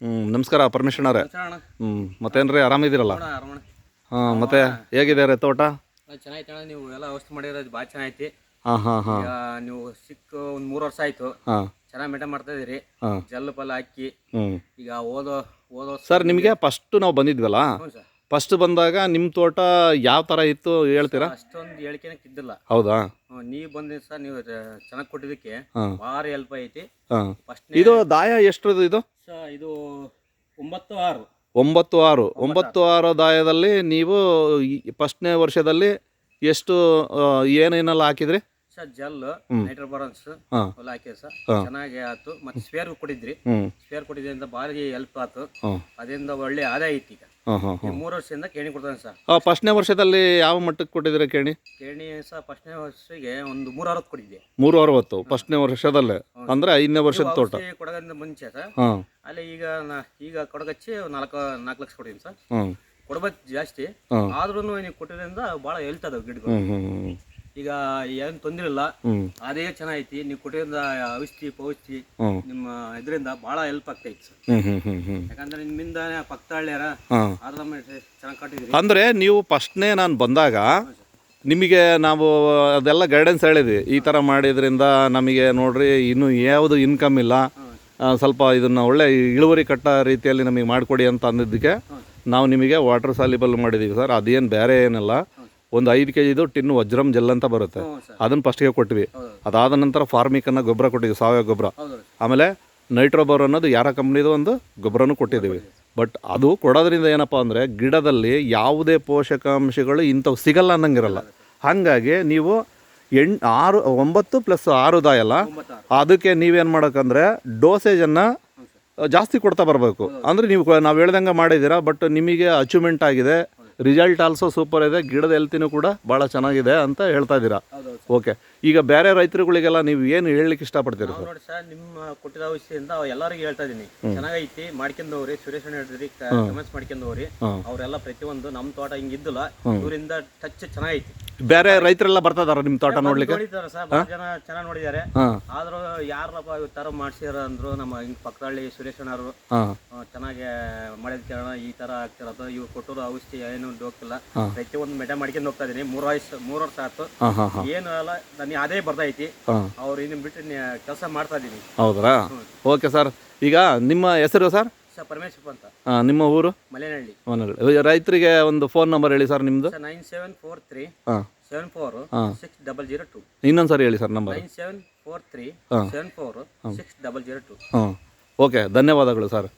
ನಮಸ್ಕಾರ ಪರಮೇಶ್ವರ ಅವರೇ. ಅಣ್ಣ ಮತ್ತೇನ್ರಿ ಆರಾಮಿದ್ದೀರಲ್ಲ? ಆರಾಮಣ್ಣ. ಮತ್ತೆ ಹೇಗಿದೆ ತೋಟ? ಚೆನ್ನಾಗೈತೆ ಅಣ್ಣ. ನೀವು ಎಲ್ಲ ಔಷಧಿ ಮಾಡಿರೋದು ಭಾಳ ಚೆನ್ನಾಗೈತಿ. ಹಾಂ ಈಗ ನೀವು ಒಂದು 3 ವರ್ಷ ಆಯ್ತು. ಚೆನ್ನಾಗಿ ಮೇಂಟೈನ್ ಮಾಡ್ತಾ ಇದೀರಿ. ಜಲ್ಲು ಪಲ್ಲ ಹಾಕಿ ಈಗ ಓದೋ ಸರ್, ನಿಮಗೆ ಫಸ್ಟ್ ನಾವು ಬಂದಿದ್ವಲ್ಲ, ಹ್ಞೂ ಸರ್. ಫಸ್ಟ್ ಬಂದಾಗ ನಿಮ್ಮ ತೋಟ ಯಾವ ಥರ ಇತ್ತು ಹೇಳ್ತೀರಾ? ಅಷ್ಟೊಂದು ಹೇಳಿಕೆನೇ ಇದ್ದಿಲ್ಲ. ಹೌದಾ? ನೀವು ಬಂದಿದ್ದು ಸರ್, ನೀವು ಚೆನ್ನಾಗಿ ಕೊಟ್ಟಿದ್ದಕ್ಕೆ ಭಾರಿ ಹೆಲ್ಪ್ ಐತಿ. ಫಸ್ಟ್ ಇದು ದಾಯ ಎಷ್ಟ್ರದ್ದು ಇದು? ಸರ್ ಇದು 9-6 9-6 ದಾಯದಲ್ಲಿ ನೀವು ಫಸ್ಟ್ನೇ ವರ್ಷದಲ್ಲಿ ಎಷ್ಟು ಏನೇನೆಲ್ಲ ಹಾಕಿದ್ರಿ ಸರ್? ಜೆಲ್, ನೈಟ್ರೋಬಾರನ್ಸ್ ಎಲ್ಲ ಹಾಕಿದೆ ಸರ್. ಚೆನ್ನಾಗಿ ಆಯ್ತು. ಮತ್ತೆ ಸ್ಪೇರ್ ಕೊಟ್ಟಿದ್ರಿ. ಸ್ಪೇರ್ ಕೊಟ್ಟಿದ್ರಿಂದ ಭಾರಿ ಹೆಲ್ಪ್ ಆಯ್ತು. ಅದರಿಂದ ಒಳ್ಳೆ ಆದಾಯ ಐತಿ. ಈಗ 3 ವರ್ಷದಿಂದ ಕೇಣಿ ಕೊಡ್ತಾನೆ ಸರ್. ಫಸ್ಟ್ನೇ ವರ್ಷದಲ್ಲಿ ಯಾವ ಮಟ್ಟಕ್ಕೆ ಕೊಟ್ಟಿದ್ರೆ ಕೇಣಿ ಸರ್? ಫಸ್ಟ್ನೇ ವರ್ಷಕ್ಕೆ ಒಂದು 360 ಕೊಟ್ಟಿದ್ದೆ. 360 ಫಸ್ಟ್ನೇ ವರ್ಷದಲ್ಲೇ, ಅಂದ್ರೆ 5ನೇ ವರ್ಷದ ತೋಟ ಕೊಡೋದ್ರಿಂದ ಮುಂಚೆ ಸರ್. ಅಲ್ಲಿ ಈಗ ಕೊಡಗಚ್ಚಿ 4 ಲಕ್ಷ ಕೊಟ್ಟಿದ್ದೀನಿ ಸರ್. ಕೊಡ್ಬೇಕು ಜಾಸ್ತಿ, ಆದ್ರೂ ನೀವು ಕೊಟ್ಟಿದ್ರಿಂದ ಭಾಳ ಹೇಳ್ತದ ಗಿಡಗಳು. ಈಗ ಏನು ತೊಂದರೆ ಇಲ್ಲ, ಅದೇ ಚೆನ್ನಾಗೈತಿ. ನೀವು ಕೊಟ್ಟಿದ್ದ ಔಷಧಿ ನಿಮ್ಮ ಇದರಿಂದ ಭಾಳ ಹೆಲ್ಪ್ ಆಗ್ತೈತಿ ಸರ್. ಯಾಕಂದ್ರೆ ನಿಮ್ಮಿಂದ ಪಕ್ಕದಳ್ಳ್ಯಾರ ಚೆನ್ನಾಗಿ ಕಟ್ಟಿದ್ರಿ. ಅಂದ್ರೆ ನೀವು ಫಸ್ಟ್ನೇ ನಾನು ಬಂದಾಗ ನಿಮಗೆ ನಾವು ಅದೆಲ್ಲ ಗೈಡೆನ್ಸ್ ಹೇಳಿದ್ವಿ, ಈ ಥರ ಮಾಡಿದ್ರಿಂದ ನಮಗೆ ನೋಡ್ರಿ ಇನ್ನೂ ಯಾವುದು ಇನ್ಕಮ್ ಇಲ್ಲ, ಸ್ವಲ್ಪ ಇದನ್ನು ಒಳ್ಳೆ ಇಳುವರಿ ಕಟ್ಟ ರೀತಿಯಲ್ಲಿ ನಮಗೆ ಮಾಡಿಕೊಡಿ ಅಂತ ಅಂದಿದ್ದಕ್ಕೆ ನಾವು ನಿಮಗೆ ವಾಟರ್ ಸಾಲ್ಯುಬಲ್ ಮಾಡಿದ್ದೀವಿ ಸರ್. ಅದೇನು ಬೇರೆ ಏನಿಲ್ಲ. ಒಂದು 5 kg ಟಿನ್ ವಜ್ರಮ್ ಜೆಲ್ ಅಂತ ಬರುತ್ತೆ, ಅದನ್ನು ಫಸ್ಟಿಗೆ ಕೊಟ್ವಿ. ಅದಾದ ನಂತರ ಫಾರ್ಮಿಕನ್ನು ಗೊಬ್ಬರ ಕೊಟ್ಟಿದ್ವಿ, ಸಾವಯವ ಗೊಬ್ಬರ. ಆಮೇಲೆ ನೈಟ್ರೋಬೋರ್ ಅನ್ನೋದು ಯಾರ ಕಂಪ್ನಿದು ಒಂದು ಗೊಬ್ಬರನೂ ಕೊಟ್ಟಿದ್ದೀವಿ. ಬಟ್ ಅದು ಕೊಡೋದ್ರಿಂದ ಏನಪ್ಪ ಅಂದರೆ ಗಿಡದಲ್ಲಿ ಯಾವುದೇ ಪೋಷಕಾಂಶಗಳು ಇಂಥವು ಸಿಗಲ್ಲ ಅನ್ನಂಗಿರಲ್ಲ. ಹಾಗಾಗಿ ನೀವು 9 + 6 ದಾಯಲ್ಲ, ಅದಕ್ಕೆ ನೀವೇನು ಮಾಡೋಕ್ಕಂದ್ರೆ ಡೋಸೇಜನ್ನು ಜಾಸ್ತಿ ಕೊಡ್ತಾ ಬರಬೇಕು. ಅಂದರೆ ನಾವು ಹೇಳ್ದಂಗೆ ಮಾಡಿದ್ದೀರಾ, ಬಟ್ ನಿಮಗೆ ಅಚೀವ್ಮೆಂಟ್ ಆಗಿದೆ, ರಿಸಲ್ಟ್ ಆಲ್ಸೋ ಸೂಪರ್ ಇದೆ, ಗಿಡದ ಹೆಲ್ತಿನೂ ಕೂಡ ಭಾಳ ಚೆನ್ನಾಗಿದೆ ಅಂತ ಹೇಳ್ತಾ ಇದ್ದೀರಾ. ಓಕೆ, ಈಗ ಬೇರೆ ರೈತರುಗಳಿಗೆಲ್ಲ ನೀವು ಏನು ಹೇಳಲಿಕ್ಕೆ ಇಷ್ಟಪಡ್ತೀರಿ ಸರ್? ನೋಡಿ ಸರ್, ನಿಮ್ಮ ಕೊಟ್ಟಿರೋ ವಿಷಯದಿಂದ ಎಲ್ಲರಿಗೂ ಹೇಳ್ತಾ ಇದೀನಿ, ಚೆನ್ನಾಗೈತಿ, ಮಾಡ್ಕೊಂಡವ್ರಿ. ಸುರೇಶ್ ಹೇಳಿದ್ರಿ, ಕಮೆಂಟ್ಸ್ ಮಾಡ್ಕೊಂಡವ್ರಿ. ಅವರೆಲ್ಲ ಪ್ರತಿಯೊಂದು ನಮ್ಮ ತೋಟ ಹಿಂಗಿದ್ದಿಲ್ಲ, ಇವರಿಂದ ಟಚ್ ಚೆನ್ನಾಗೈತಿ. ಬೇರೆ ರೈತರೆಲ್ಲ ಬರ್ತಿದಾರ ನಿಮ್ಮ ತೋಟ ನೋಡ್ಲಿಕ್ಕೆ? ಸರ್, ಭಾಳ ಜನ ಚೆನ್ನಾಗಿ ನೋಡಿದ್ದಾರೆ. ಆದ್ರೂ ಯಾರಪ್ಪ ಈ ತರ ಮಾಡ್ಸಿದಾರ ಅಂದ್ರು, ನಮ್ಮ ಹಿಂಗ್ ಪಕ್ಕದಳ್ಳಿ ಸುರೇಶ್ ಅಣ್ಣರು ಚೆನ್ನಾಗಿ ಮಾಡಿದ ಕಾರಣ ಈ ತರ ಆಗ್ತಿರೋದು. ಇವ್ರು ಕೊಟ್ಟರು ಔಷಧಿ ಏನು ಡೋಕಿಲ್ಲ, ಪ್ರತಿಯೊಂದು ಮೇಂಟೈನ್ ಮಾಡ್ಕೊಂಡು ಹೋಗ್ತಾ ಇದೀನಿ. 3 ವರ್ಷ ಆಯ್ತು, ಏನು ಅಲ್ಲ, ನನಗೆ ಅದೇ ಬರ್ತೈತಿ. ಅವ್ರು ಇನ್ನು ಬಿಟ್ಟು ಕೆಲಸ ಮಾಡ್ತಾ ಇದೀನಿ. ಹೌದಾ? Okay sir. ಈಗ ನಿಮ್ಮ ಹೆಸರು ಸರ್? ಸರ್ ಪರಮೇಶ್ವರ ಅಂತ. ನಿಮ್ಮ ಊರು? ಮಲೆನಹಳ್ಳಿ. ರೈತರಿಗೆ ಒಂದು ಫೋನ್ ನಂಬರ್ ಹೇಳಿ ಸರ್ ನಿಮ್ದು. 9743 74 6002. ಇನ್ನೊಂದು ಸರಿ ಹೇಳಿ ಸರ್ ನಂಬರ್. 9743 74 6002. ಓಕೆ, ಧನ್ಯವಾದಗಳು ಸರ್.